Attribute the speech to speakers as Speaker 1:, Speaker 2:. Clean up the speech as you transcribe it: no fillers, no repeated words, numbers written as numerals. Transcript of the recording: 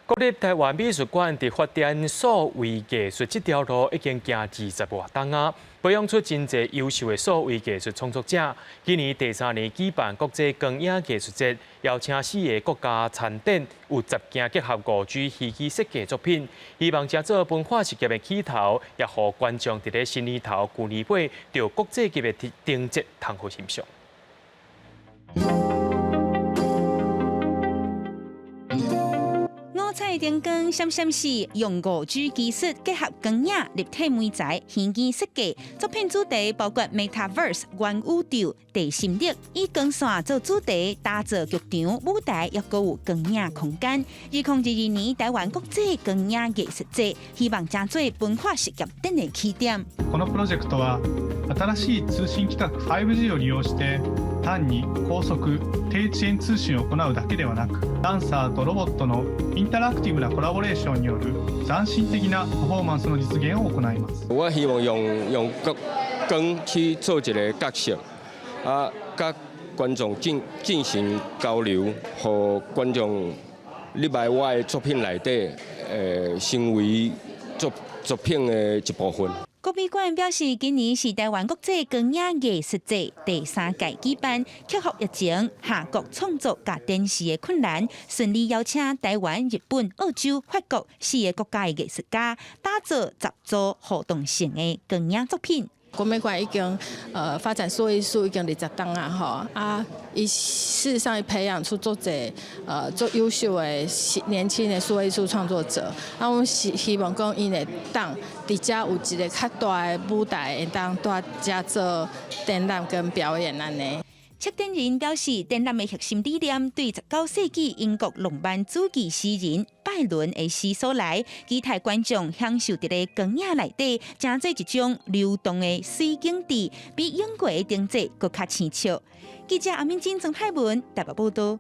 Speaker 1: 国立台湾美术馆伫发展数位艺术这条路已经行20多年，培养出真侪优秀的数位艺术创作者。今年第3年举办国际光影艺术节，邀请4个国家参展，有10件结合5G 戏剧设计作品，希望借做文化事业的起头，也予观众伫咧新年头、旧年尾，着国际级的灯节同好欣赏。
Speaker 2: 五彩灯光闪闪是用5G 技术结合光影立体媒材戏剧设计，作品主题包括 Metaverse 元宇宙、地心力，以光线做主题，打造剧场、舞台，也搁有光影空间。2022年台湾国际光影艺术节，希望成做文化事業等嘅起點。
Speaker 3: このプロジェクトは新しい通信規格 5G を利用して単に高速低遅延通信を行うだけではなくダンサーとロボットのインタラクティブなコラボレーションによる斬新的なパフォーマンスの実現を行います。
Speaker 4: 我希望用光去做一个角色，甲观众进行交流，和观众入来我的作品内底，成为作品的一部分。
Speaker 2: 国美馆表示，今年是台湾国际光影艺术节第3届举办，克服疫情、下国创作甲电视的困难，顺利邀请台湾、日本、澳洲、法国4个国家的艺术家，打造10组互动性的光影作品。
Speaker 5: 国美馆已经发展数艺术已经20年吼伊事实上培养出做优秀的年轻的数艺术创作者，我们希望讲因会当伫遮有一个较大的舞台，会当在遮做展览跟表演安尼。
Speaker 2: 策展人表示，展览的核心理念对19世纪英国浪漫主义诗人拜伦的诗所来，期待观众享受伫咧光影内底，成做一种流动的水景地，比英国的灯节更较清澈。记者阿明金、曾海文台北报道。